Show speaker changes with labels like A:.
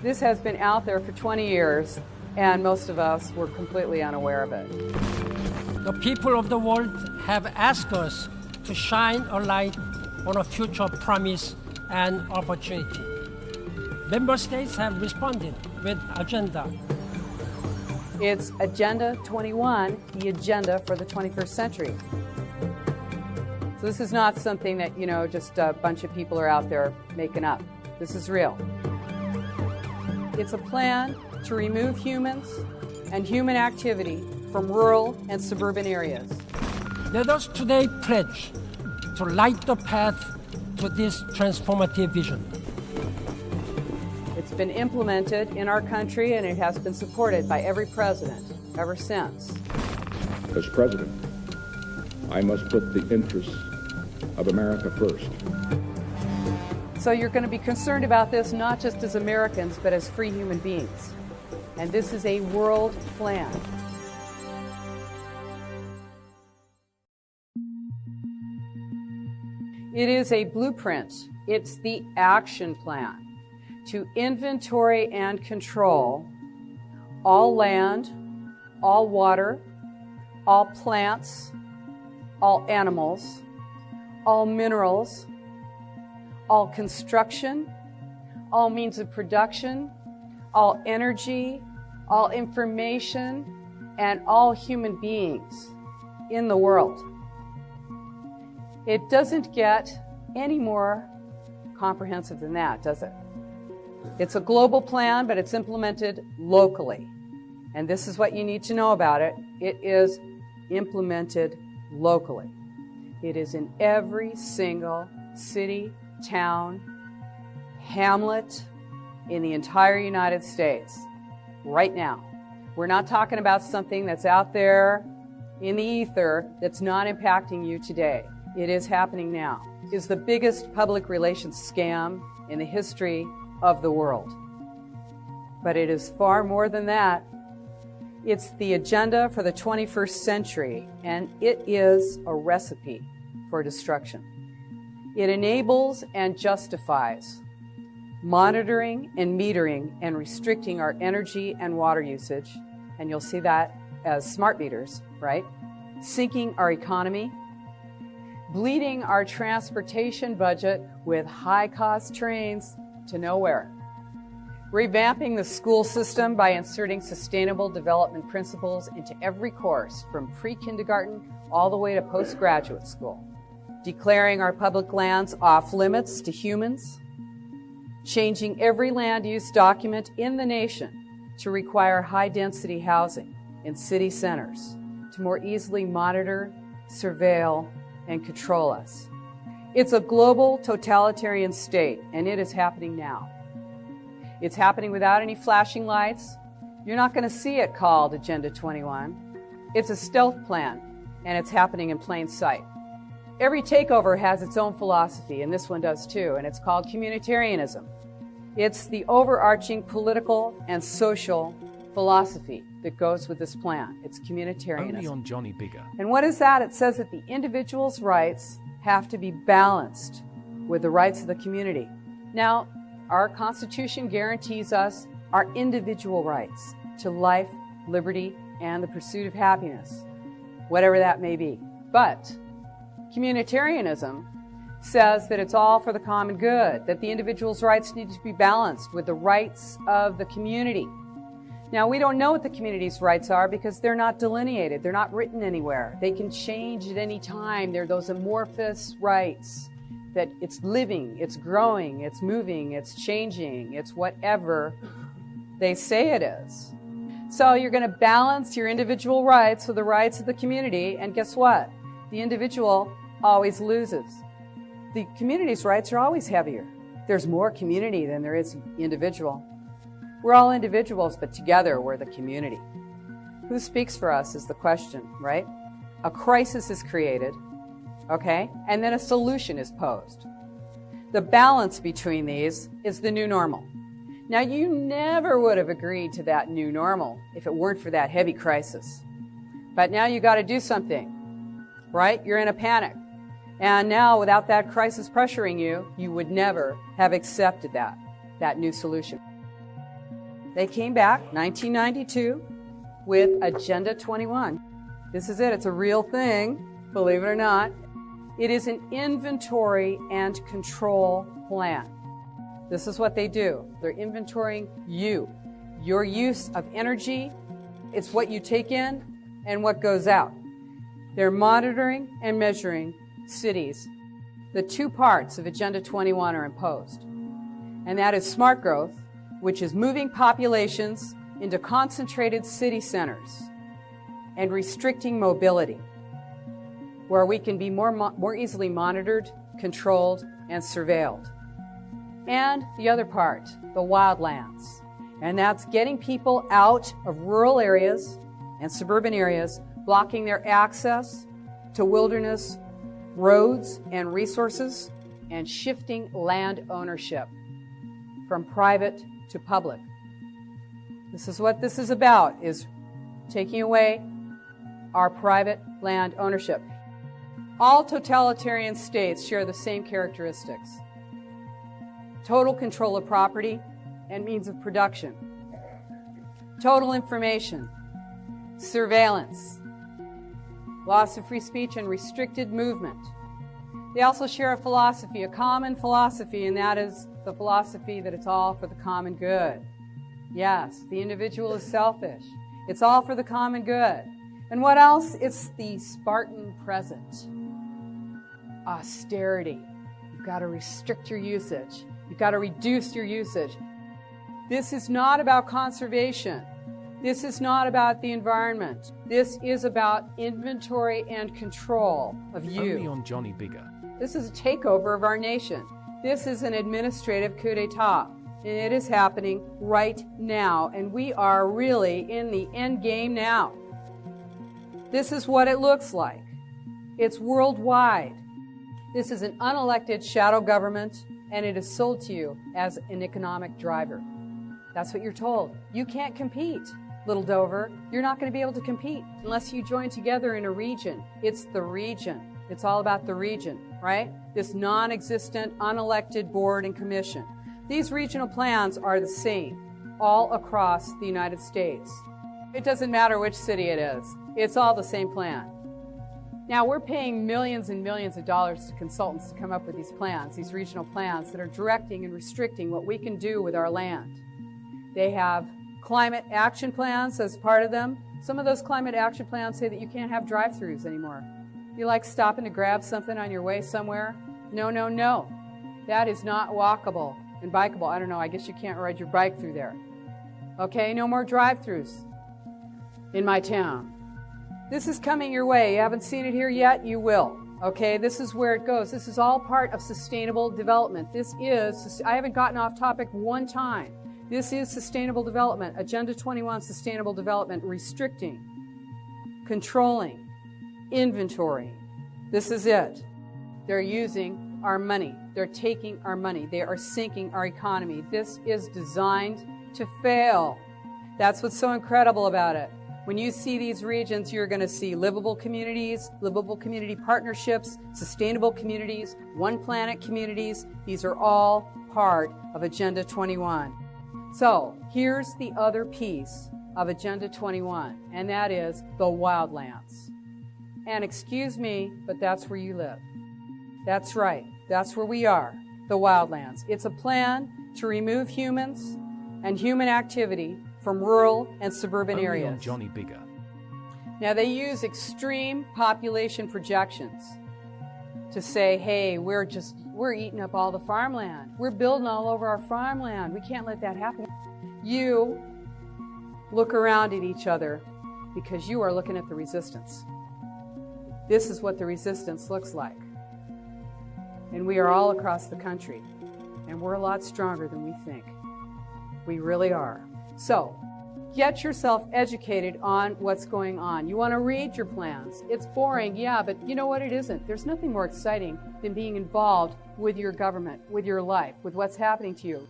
A: This has been out there for 20 years, and most of us were completely unaware of it.
B: The people of the world have asked us to shine a light on a future of promise and opportunity. Member states have responded with Agenda.
A: It's Agenda 21, the agenda for the 21st century. So this is not something that, just a bunch of people are out there making up. This is real. It's a plan to remove humans and human activity from rural and suburban areas.
B: Let us today pledge to light the path to this transformative vision.
A: It's been implemented in our country, and it has been supported by every president ever since.
C: As president, I must put the interests of America first.
A: So you're going to be concerned about this not just as Americans, but as free human beings. And this is a world plan. It is a blueprint. It's the action plan to inventory and control all land, all water, all plants, all animals, all minerals, all construction, all means of production, all energy, all information, and all human beings in the world. It doesn't get any more comprehensive than that, does it? It's a global plan, but it's implemented locally. And this is what you need to know about it. It is implemented locally. It is in every single city, town, hamlet in the entire United States right now. We're not talking about something that's out there in the ether that's not impacting you today. It is happening now. It's the biggest public relations scam in the history of the world. But it is far more than that. It's the agenda for the 21st century, and it is a recipe for destruction. It enables and justifies monitoring and metering and restricting our energy and water usage, and you'll see that as smart meters, right? Sinking our economy, bleeding our transportation budget with high-cost trains to nowhere, revamping the school system by inserting sustainable development principles into every course from pre-kindergarten all the way to postgraduate school, declaring our public lands off limits to humans, changing every land use document in the nation to require high-density housing in city centers to more easily monitor, surveil, and control us. It's a global totalitarian state, and it is happening now. It's happening without any flashing lights. You're not going to see it called Agenda 21. It's a stealth plan, and it's happening in plain sight. Every takeover has its own philosophy, and this one does too, and it's called communitarianism. It's the overarching political and social philosophy that goes with this plan. It's communitarianism.
D: Only on Johnny Bigger.
A: And what is that? It says that the individual's rights have to be balanced with the rights of the community. Now, our Constitution guarantees us our individual rights to life, liberty, and the pursuit of happiness, whatever that may be. But communitarianism says that it's all for the common good, that the individual's rights need to be balanced with the rights of the community. Now, we don't know what the community's rights are because they're not delineated. They're not written anywhere. They can change at any time. They're those amorphous rights that it's living, it's growing, it's moving, it's changing, it's whatever they say it is. So you're going to balance your individual rights with the rights of the community, and guess what? The individual always loses. The community's rights are always heavier. There's more community than there is individual. We're all individuals, but together we're the community. Who speaks for us is the question, right? A crisis is created, okay? And then a solution is posed. The balance between these is the new normal. Now, you never would have agreed to that new normal if it weren't for that heavy crisis. But now you got to do something, right? You're in a panic. And now, without that crisis pressuring you, you would never have accepted that new solution. They came back, 1992, with Agenda 21. This is it. It's a real thing, believe it or not. It is an inventory and control plan. This is what they do. They're inventorying you, your use of energy. It's what you take in and what goes out. They're monitoring and measuring cities. The two parts of Agenda 21 are imposed, and that is smart growth, which is moving populations into concentrated city centers and restricting mobility, where we can be more easily monitored, controlled, and surveilled. And the other part, the wildlands, and that's getting people out of rural areas and suburban areas, blocking their access to wilderness roads and resources, and shifting land ownership from private to public. This is what this is about, is taking away our private land ownership. All totalitarian states share the same characteristics: total control of property and means of production, total information, surveillance, loss of free speech, and restricted movement. They also share a philosophy, a common philosophy, and that is the philosophy that it's all for the common good. Yes, the individual is selfish. It's all for the common good. And what else? It's the Spartan present. Austerity. You've got to restrict your usage. You've got to reduce your usage. This is not about conservation. This is not about the environment. This is about inventory and control of you.
D: Only on Johnny Bigger.
A: This is a takeover of our nation. This is an administrative coup d'etat, and it is happening right now, and we are really in the end game now. This is what it looks like. It's worldwide. This is an unelected shadow government, and it is sold to you as an economic driver. That's what you're told. You can't compete, Little Dover. You're not going to be able to compete unless you join together in a region. It's the region. It's all about the region, right? This non-existent, unelected board and commission. These regional plans are the same all across the United States. It doesn't matter which city it is. It's all the same plan. Now, we're paying millions and millions of dollars to consultants to come up with these plans, these regional plans that are directing and restricting what we can do with our land. They have climate action plans as part of them. Some of those climate action plans say that you can't have drive-thrus anymore. You like stopping to grab something on your way somewhere? No, no, no. That is not walkable and bikeable. I don't know, I guess you can't ride your bike through there. Okay, no more drive-thrus in my town. This is coming your way. You haven't seen it here yet? You will. Okay, this is where it goes. This is all part of sustainable development. This is, I haven't gotten off topic one time. This is sustainable development. Agenda 21, sustainable development, restricting, controlling, inventory. This is it. They're using our money. They're taking our money. They are sinking our economy. This is designed to fail. That's what's so incredible about it. When you see these regions, you're going to see livable communities, livable community partnerships, sustainable communities, one planet communities. These are all part of Agenda 21. So here's the other piece of Agenda 21, and that is the wildlands. And excuse me, but that's where you live. That's right. That's where we are, the wildlands. It's a plan to remove humans and human activity from rural and suburban
D: Only
A: areas.
D: on Johnny Bigger.
A: Now, they use extreme population projections to say, hey, we're eating up all the farmland. We're building all over our farmland. We can't let that happen. You look around at each other because you are looking at the resistance. This is what the resistance looks like. And we are all across the country. And we're a lot stronger than we think. We really are. So, get yourself educated on what's going on. You want to read your plans. It's boring, yeah, but you know what? It isn't. There's nothing more exciting than being involved with your government, with your life, with what's happening to you.